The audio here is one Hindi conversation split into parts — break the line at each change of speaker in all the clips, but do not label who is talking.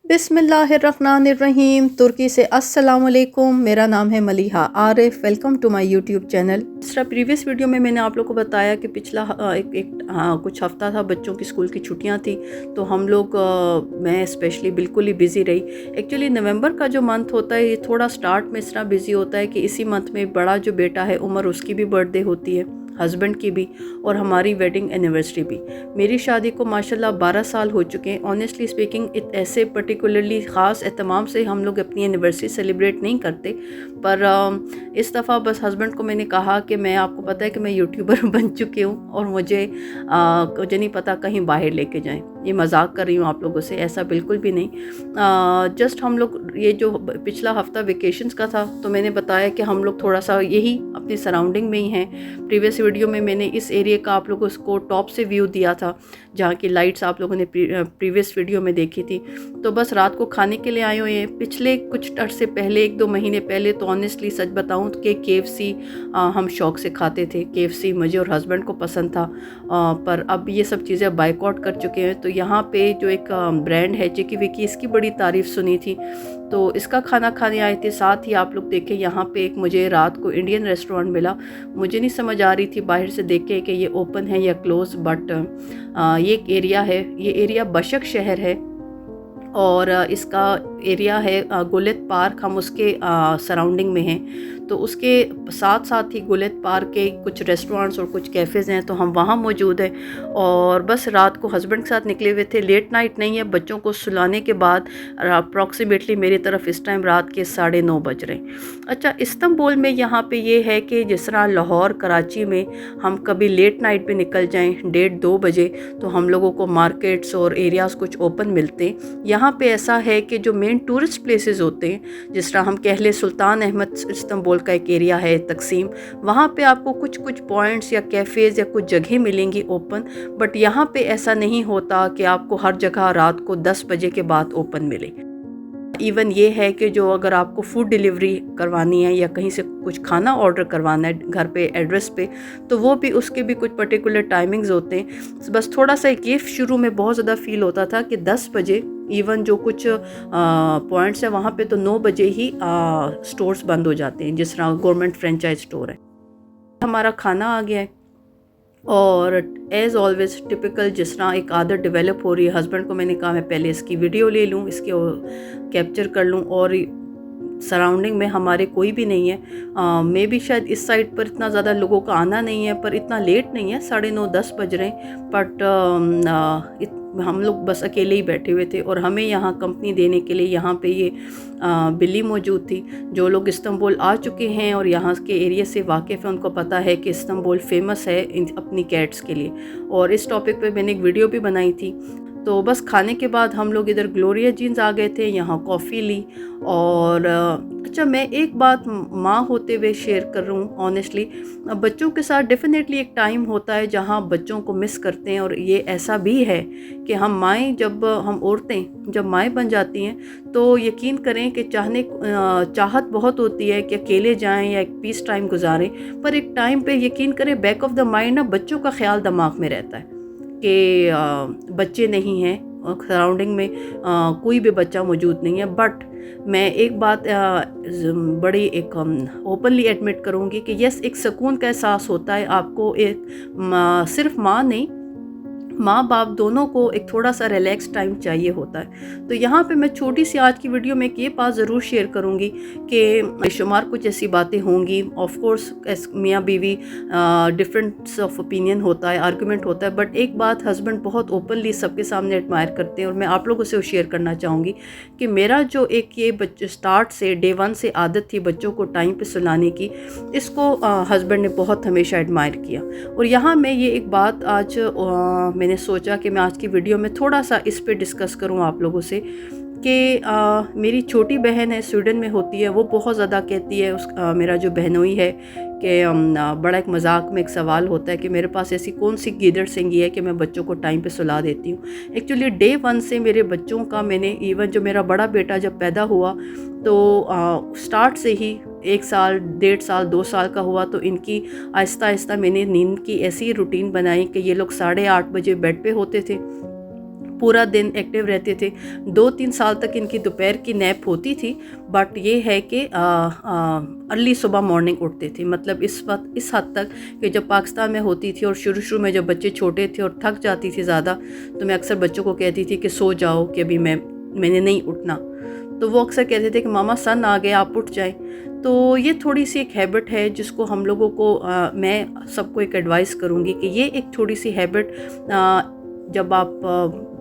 बिस्मिल्लाहिर्रहमानिर्रहीम। तुर्की से अस्सलाम वालेकुम। मेरा नाम है Maliha Arif. Welcome to my YouTube channel. दूसरा प्रीवियस वीडियो में मैंने आप लोगों को बताया कि पिछला कुछ हफ्ता था, बच्चों की स्कूल की छुट्टियां थी, तो हम लोग मैं स्पेशली बिल्कुल ही बिज़ी रही। एक्चुअली नवंबर का जो मंथ होता है ये थोड़ा स्टार्ट में इस तरह बिज़ी होता है कि इसी मंथ में बड़ा जो बेटा है उमर, उसकी भी बर्थडे होती है, हस्बैंड की भी, और हमारी वेडिंग एनिवर्सरी भी। मेरी शादी को माशाल्लाह 12 साल हो चुके हैं। ऑनेस्टली स्पीकिंग ऐसे पर्टिकुलरली ख़ास एहतमाम से हम लोग अपनी एनिवर्सरी सेलिब्रेट नहीं करते, पर इस दफ़ा बस हस्बैंड को मैंने कहा कि मैं, आपको पता है कि मैं यूट्यूबर बन चुकी हूँ और मुझे नहीं पता कहीं बाहर लेके जाएं। ये मजाक कर रही हूँ आप लोगों से, ऐसा बिल्कुल भी नहीं। जस्ट हम लोग, ये जो पिछला हफ्ता वेकेशंस का था, तो मैंने बताया कि हम लोग थोड़ा सा यही अपनी सराउंडिंग में ही हैं। प्रीवियस वीडियो में मैंने इस एरिया का आप लोगों को टॉप से व्यू दिया था, जहाँ की लाइट्स आप लोगों ने प्रीवियस वीडियो में देखी थी। तो बस रात को खाने के लिए आए हुए हैं। पिछले कुछ अरसे पहले, 1-2 महीने पहले, तो ऑनेस्टली सच बताऊँ कि KFC हम शौक से खाते थे। KFC मुझे और हस्बैंड को पसंद था, पर अब ये सब चीज़ें बाइकआउट कर चुके हैं। तो यहाँ पे जो एक ब्रांड है चिकी विकी, इसकी बड़ी तारीफ़ सुनी थी, तो इसका खाना खाने आए थे। साथ ही आप लोग देखें, यहाँ पे एक मुझे रात को इंडियन रेस्टोरेंट मिला। मुझे नहीं समझ आ रही थी बाहर से देख के कि ये ओपन है या क्लोज, बट ये एक एरिया है, ये एरिया बशक शहर है और इसका एरिया है गुलित पार्क। हम उसके सराउंडिंग में हैं, तो उसके साथ साथ ही गुलित पार्क के कुछ रेस्टोरेंट्स और कुछ कैफ़ेज़ हैं, तो हम वहाँ मौजूद हैं। और बस रात को हस्बैंड के साथ निकले हुए थे। लेट नाइट नहीं है, बच्चों को सुलाने के बाद अप्रॉक्सीमेटली मेरी तरफ इस टाइम रात के 9:30 बज रहे हैं। अच्छा, इस्तांबुल में यहाँ पे ये है कि जिस तरह लाहौर, कराची में हम कभी लेट नाइट पे निकल जाएं 1:30-2 बजे, तो हम लोगों को मार्केट्स और एरियाज़ कुछ ओपन मिलते हैं। यहाँ पे ऐसा है कि जो मेन टूरिस्ट प्लेसेस होते हैं, जिस तरह हम कह लें सुल्तान अहमद इस्तांबुल का एक एरिया है तकसीम, वहाँ पे आपको कुछ कुछ पॉइंट्स या कैफ़ेज़ या कुछ जगह मिलेंगी ओपन, बट यहाँ पे ऐसा नहीं होता कि आपको हर जगह रात को 10 बजे के बाद ओपन मिले। इवन ये है कि जो अगर आपको फूड डिलीवरी करवानी है या कहीं से कुछ खाना ऑर्डर करवाना है घर पे एड्रेस पे, तो वो भी, उसके भी कुछ पर्टिकुलर टाइमिंग्स होते हैं। बस थोड़ा सा एक ये शुरू में बहुत ज़्यादा फील होता था कि 10 बजे, इवन जो कुछ पॉइंट्स है वहाँ पे तो 9 बजे ही स्टोर्स बंद हो जाते हैं, जिस तरह गवर्नमेंट फ्रेंचाइज स्टोर है। हमारा खाना आ गया है और एज़ ऑलवेज टिपिकल जिस तरह एक आदत डेवलप हो रही है, हस्बैंड को मैंने कहा मैं पहले इसकी वीडियो ले लूँ, इसके कैप्चर कर लूँ, और सराउंडिंग में हमारे कोई भी नहीं है। मे भी शायद इस साइड पर इतना ज़्यादा लोगों का आना नहीं है, पर इतना लेट नहीं है, 9:30-10 बज रहे हैं, बट हम लोग बस अकेले ही बैठे हुए थे। और हमें यहाँ कंपनी देने के लिए यहाँ पे ये बिल्ली मौजूद थी। जो लोग इस्तांबुल आ चुके हैं और यहाँ के एरिया से वाकिफ़ हैं, उनको पता है कि इस्तांबुल फ़ेमस है अपनी कैट्स के लिए, और इस टॉपिक पे मैंने एक वीडियो भी बनाई थी। तो बस खाने के बाद हम लोग इधर ग्लोरिया जीन्स आ गए थे, यहाँ कॉफ़ी ली। और अच्छा, मैं एक बात माँ होते हुए शेयर कर रहा हूँ। ऑनेस्टली बच्चों के साथ डेफिनेटली एक टाइम होता है जहाँ बच्चों को मिस करते हैं, और ये ऐसा भी है कि हम माएँ, जब हम औरतें जब माएँ बन जाती हैं, तो यकीन करें कि चाहत बहुत होती है कि अकेले जाएं या एक पीस टाइम गुजारें, पर एक टाइम पे यकीन करें बैक ऑफ द माइंड ना बच्चों का ख्याल दिमाग में रहता है कि बच्चे नहीं हैं सराउंडिंग में, कोई भी बच्चा मौजूद नहीं है। बट मैं एक बात बड़ी एक ओपनली एडमिट करूँगी कि यस, एक सुकून का एहसास होता है आपको। एक सिर्फ माँ नहीं, माँ बाप दोनों को एक थोड़ा सा रिलैक्स टाइम चाहिए होता है। तो यहाँ पे मैं छोटी सी आज की वीडियो में एक ये बात ज़रूर शेयर करूँगी कि बेशुमार कुछ ऐसी बातें होंगी। ऑफ कोर्स मियाँ बीवी डिफरेंस ऑफ ओपिनियन होता है, आर्गुमेंट होता है, बट एक बात हस्बैंड बहुत ओपनली सबके सामने एडमायर करते हैं, और मैं आप लोगों से शेयर करना चाहूँगी कि मेरा जो एक ये स्टार्ट से डे 1 से आदत थी बच्चों को टाइम पे सुलाने की, इसको हस्बैंड ने बहुत हमेशा एडमायर किया। और यहाँ मैं ये एक बात आज मैंने सोचा कि मैं आज की वीडियो में थोड़ा सा इस पे डिस्कस करूं आप लोगों से कि मेरी छोटी बहन है, स्वीडन में होती है, वो बहुत ज़्यादा कहती है, मेरा जो बहनोई है, कि बड़ा एक मजाक में एक सवाल होता है कि मेरे पास ऐसी कौन सी गीदड़ सिंगी है कि मैं बच्चों को टाइम पे सुला देती हूँ। एक्चुअली डे 1 से मेरे बच्चों का मैंने, इवन जो मेरा बड़ा बेटा जब पैदा हुआ, तो स्टार्ट से ही 1 साल 1.5 साल 2 साल का हुआ तो इनकी आहिस्ता आहिस्ता मैंने नींद की ऐसी रूटीन बनाई कि ये लोग 8:30 बजे बेड पे होते थे, पूरा दिन एक्टिव रहते थे। 2-3 साल तक इनकी दोपहर की नैप होती थी, बट ये है कि अर्ली सुबह मॉर्निंग उठते थे। मतलब इस वक्त इस हद तक कि जब पाकिस्तान में होती थी और शुरू में जब बच्चे छोटे थे और थक जाती थी ज़्यादा, तो मैं अक्सर बच्चों को कहती थी कि सो जाओ, कि अभी मैंने नहीं उठना। तो वो अक्सर कहते थे कि मामा सन आ गया, आप उठ जाएं। तो ये थोड़ी सी एक हैबिट है जिसको हम लोगों को मैं सबको एक एडवाइस करूँगी कि ये एक थोड़ी सी हैबिट जब आप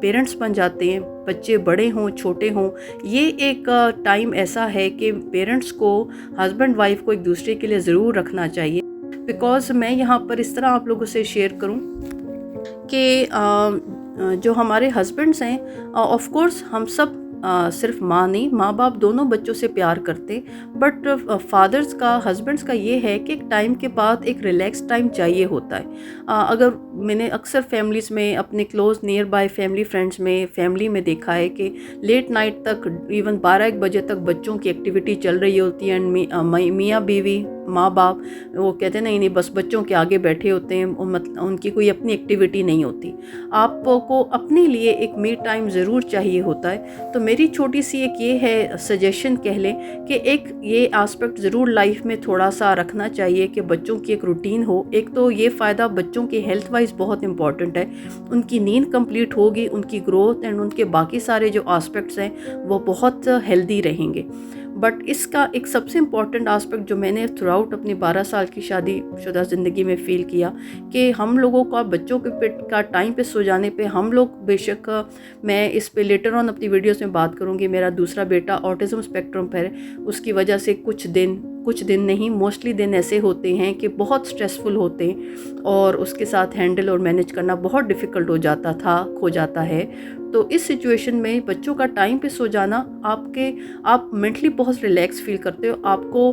पेरेंट्स बन जाते हैं, बच्चे बड़े हों छोटे हों, ये एक टाइम ऐसा है कि पेरेंट्स को, हस्बैंड वाइफ को एक दूसरे के लिए ज़रूर रखना चाहिए। बिकॉज़ मैं यहाँ पर इस तरह आप लोगों से शेयर करूँ कि जो हमारे हस्बैंड्स हैं, ऑफ कोर्स हम सब सिर्फ माँ नहीं, माँ बाप दोनों बच्चों से प्यार करते, बट फादर्स का, हस्बैंड्स का ये है कि एक टाइम के बाद एक रिलैक्स टाइम चाहिए होता है। अगर मैंने अक्सर फैमिलीज़ में, अपने close near by family friends में, फैमिली में देखा है कि लेट नाइट तक, इवन 12-1 बजे तक बच्चों की एक्टिविटी चल रही होती है, एंड मियाँ बीवी, माँ बाप, वो कहते हैं नहीं बस बच्चों के आगे बैठे होते हैं, मतलब उनकी कोई अपनी एक्टिविटी नहीं होती। आपको अपने लिए एक मी टाइम ज़रूर चाहिए होता है। तो मेरी छोटी सी एक ये है सजेशन कह लें कि एक ये एस्पेक्ट ज़रूर लाइफ में थोड़ा सा रखना चाहिए कि बच्चों की एक रूटीन हो। एक तो ये फ़ायदा बच्चों के हेल्थ वाइज बहुत इंपॉर्टेंट है, उनकी नींद कंप्लीट होगी, उनकी ग्रोथ एंड उनके बाकी सारे जो एस्पेक्ट्स हैं वो बहुत हेल्दी रहेंगे। बट इसका एक सबसे इम्पॉर्टेंट आस्पेक्ट जो मैंने थ्रू आउट अपनी 12 साल की शादीशुदा ज़िंदगी में फ़ील किया कि हम लोगों का बच्चों के पेट का टाइम पे सो जाने पे हम लोग, बेशक मैं इस पे लेटर ऑन अपनी वीडियोस में बात करूँगी, मेरा दूसरा बेटा ऑटिज़म स्पेक्ट्रम पर है, उसकी वजह से कुछ दिन नहीं, मोस्टली दिन ऐसे होते हैं कि बहुत स्ट्रेसफुल होते हैं और उसके साथ हैंडल और मैनेज करना बहुत डिफ़िकल्ट हो जाता है। तो इस सिचुएशन में बच्चों का टाइम पे सो जाना, आप मेंटली बहुत रिलैक्स फील करते हो, आपको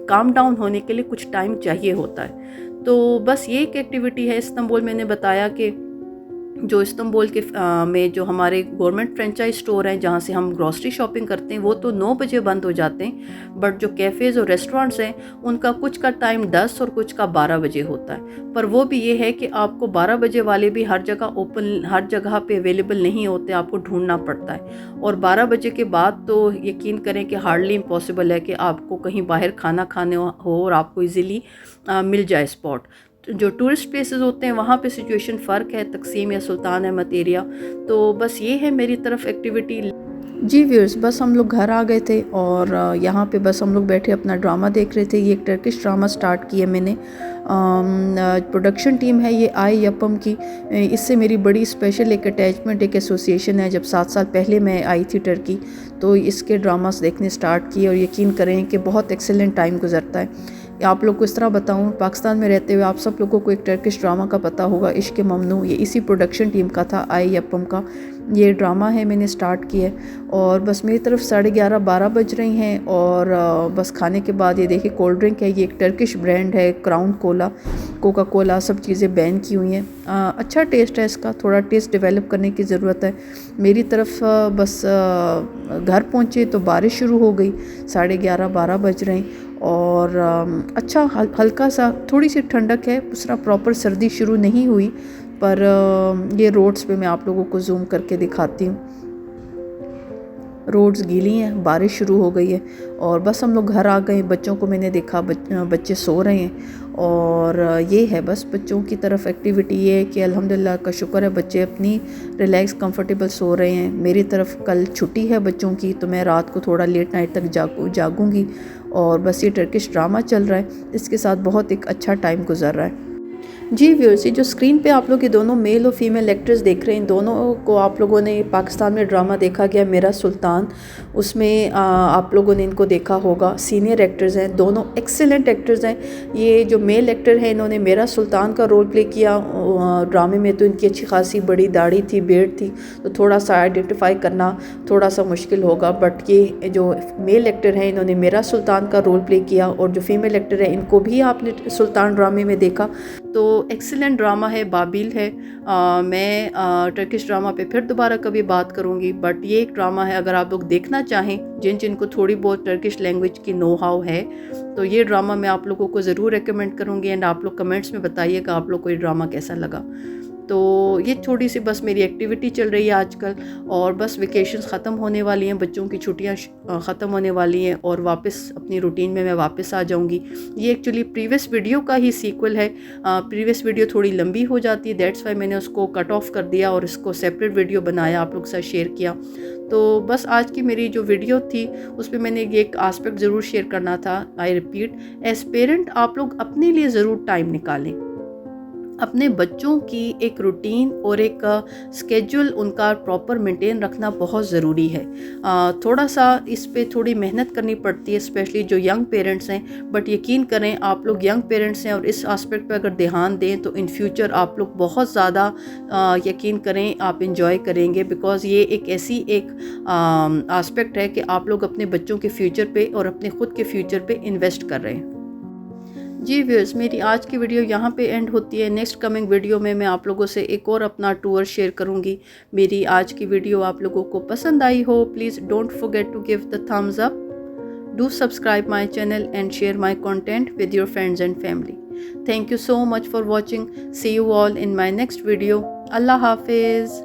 काम डाउन होने के लिए कुछ टाइम चाहिए होता है। तो बस ये एक एक्टिविटी है। इस्तांबुल मैंने बताया कि जो इस्तांबुल के में जो हमारे गवर्नमेंट फ्रेंचाइज स्टोर हैं जहाँ से हम ग्रॉसरी शॉपिंग करते हैं, वो तो 9 बजे बंद हो जाते हैं, बट जो कैफ़ेज़ और रेस्टोरेंट्स हैं उनका कुछ का टाइम 10 और कुछ का 12 बजे होता है। पर वो भी ये है कि आपको 12 बजे वाले भी हर जगह पे अवेलेबल नहीं होते, आपको ढूंढना पड़ता है। और 12 बजे के बाद तो यकीन करें कि हार्डली इम्पॉसिबल है कि आपको कहीं बाहर खाना खाने हो और आपको ईज़िली मिल जाए स्पॉट। जो टूरिस्ट प्लेसेस होते हैं वहाँ पे सिचुएशन फ़र्क है, तकसीम या सुल्तान अहमद एरिया। तो बस ये है मेरी तरफ एक्टिविटी। जी व्यूअर्स, बस हम लोग घर आ गए थे और यहाँ पे बस हम लोग बैठे अपना ड्रामा देख रहे थे। ये एक टर्किश ड्रामा स्टार्ट किया मैंने। प्रोडक्शन टीम है ये आई यपम की। इससे मेरी बड़ी स्पेशल एक अटैचमेंट, एक एसोसिएशन है। जब 7 साल पहले मैं आई थी टर्की तो इसके ड्रामास देखने स्टार्ट किए और यकीन करें कि बहुत एक्सेलेंट टाइम गुजरता है। आप लोग को इस तरह बताऊं, पाकिस्तान में रहते हुए आप सब लोगों को एक टर्किश ड्रामा का पता होगा, इश्क ममनू। ये इसी प्रोडक्शन टीम का था, आई यपम का ये ड्रामा है, मैंने स्टार्ट किया और बस मेरी तरफ 11:30-12 बज रही हैं और बस खाने के बाद ये देखिए कोल्ड ड्रिंक है, ये एक टर्किश ब्रांड है, क्राउन कोला, कोका कोला, सब चीज़ें बैन की हुई हैं। अच्छा टेस्ट है इसका, थोड़ा टेस्ट डेवलप करने की ज़रूरत है। मेरी तरफ बस घर पहुँचे तो बारिश शुरू हो गई, 11:30-12 बज रहे हैं और अच्छा हल्का सा थोड़ी सी ठंडक है, दूसरा प्रॉपर सर्दी शुरू नहीं हुई। पर ये रोड्स पे मैं आप लोगों को जूम करके दिखाती हूँ, रोड्स गीली हैं, बारिश शुरू हो गई है और बस हम लोग घर आ गए। बच्चों को मैंने देखा बच्चे सो रहे हैं और ये है बस बच्चों की तरफ एक्टिविटी। ये है कि अल्हम्दुलिल्लाह का शुक्र है बच्चे अपनी रिलैक्स कंफर्टेबल सो रहे हैं। मेरी तरफ कल छुट्टी है बच्चों की तो मैं रात को थोड़ा लेट नाइट तक जागूंगी और बस ये टर्किश ड्रामा चल रहा है, इसके साथ बहुत एक अच्छा टाइम गुजर रहा है। जी व्यूअर्स, ये जो स्क्रीन पे आप लोग ये दोनों मेल और फीमेल एक्टर्स देख रहे हैं, इन दोनों को आप लोगों ने पाकिस्तान में ड्रामा देखा गया मेरा सुल्तान, उसमें आप लोगों ने इनको देखा होगा। सीनियर एक्टर्स हैं, दोनों एक्सेलेंट एक्टर्स हैं। ये जो मेल एक्टर है इन्होंने मेरा सुल्तान का रोल प्ले किया ड्रामे में, तो इनकी अच्छी खासी बड़ी दाढ़ी थी, बेर्ड थी, तो थोड़ा सा आइडेंटिफाई करना थोड़ा सा मुश्किल होगा। बट ये जो मेल एक्टर हैं इन्होंने मेरा सुल्तान का रोल प्ले किया और जो फीमेल एक्टर है इनको भी आपने सुल्तान ड्रामे में देखा। तो एक्सीलेंट ड्रामा है, बाबिल है। मैं टर्किश ड्रामा पे फिर दोबारा कभी बात करूँगी, बट ये एक ड्रामा है, अगर आप लोग देखना चाहें, जिनको थोड़ी बहुत टर्किश लैंग्वेज की नो हाउ है, तो ये ड्रामा मैं आप लोगों को ज़रूर रेकमेंड करूँगी। एंड आप लोग कमेंट्स में बताइएगा आप लोग को ये ड्रामा कैसा लगा। तो ये थोड़ी सी बस मेरी एक्टिविटी चल रही है आजकल, और बस वेकेशंस ख़त्म होने वाली हैं, बच्चों की छुट्टियां ख़त्म होने वाली हैं और वापस अपनी रूटीन में मैं वापस आ जाऊंगी। ये एक्चुअली प्रीवियस वीडियो का ही सीक्वल है। प्रीवियस वीडियो थोड़ी लंबी हो जाती है, दैट्स वाई मैंने उसको कट ऑफ कर दिया और इसको सेपरेट वीडियो बनाया, आप लोग के साथ शेयर किया। तो बस आज की मेरी जो वीडियो थी उस पर मैंने ये एक आस्पेक्ट ज़रूर शेयर करना था। आई रिपीट, एज पेरेंट आप लोग अपने लिए ज़रूर टाइम निकालें, अपने बच्चों की एक रूटीन और एक स्केड्यूल उनका प्रॉपर मेंटेन रखना बहुत ज़रूरी है। थोड़ा सा इस पे थोड़ी मेहनत करनी पड़ती है, स्पेशली जो यंग पेरेंट्स हैं, बट यकीन करें आप लोग यंग पेरेंट्स हैं और इस एस्पेक्ट पे अगर ध्यान दें तो इन फ्यूचर आप लोग बहुत ज़्यादा यकीन करें आप इंजॉय करेंगे, बिकॉज़ ये एक ऐसी एक एस्पेक्ट है कि आप लोग अपने बच्चों के फ्यूचर पे और अपने ख़ुद के फ्यूचर पे इन्वेस्ट कर रहे हैं। जी व्यूअर्स, मेरी आज की वीडियो यहाँ पे एंड होती है। नेक्स्ट कमिंग वीडियो में मैं आप लोगों से एक और अपना टूर शेयर करूँगी। मेरी आज की वीडियो आप लोगों को पसंद आई हो, please don't forget to give the thumbs up, do subscribe my channel and share my content with your friends and family. Thank you so much for watching. See you all in my next video. Allah Hafiz.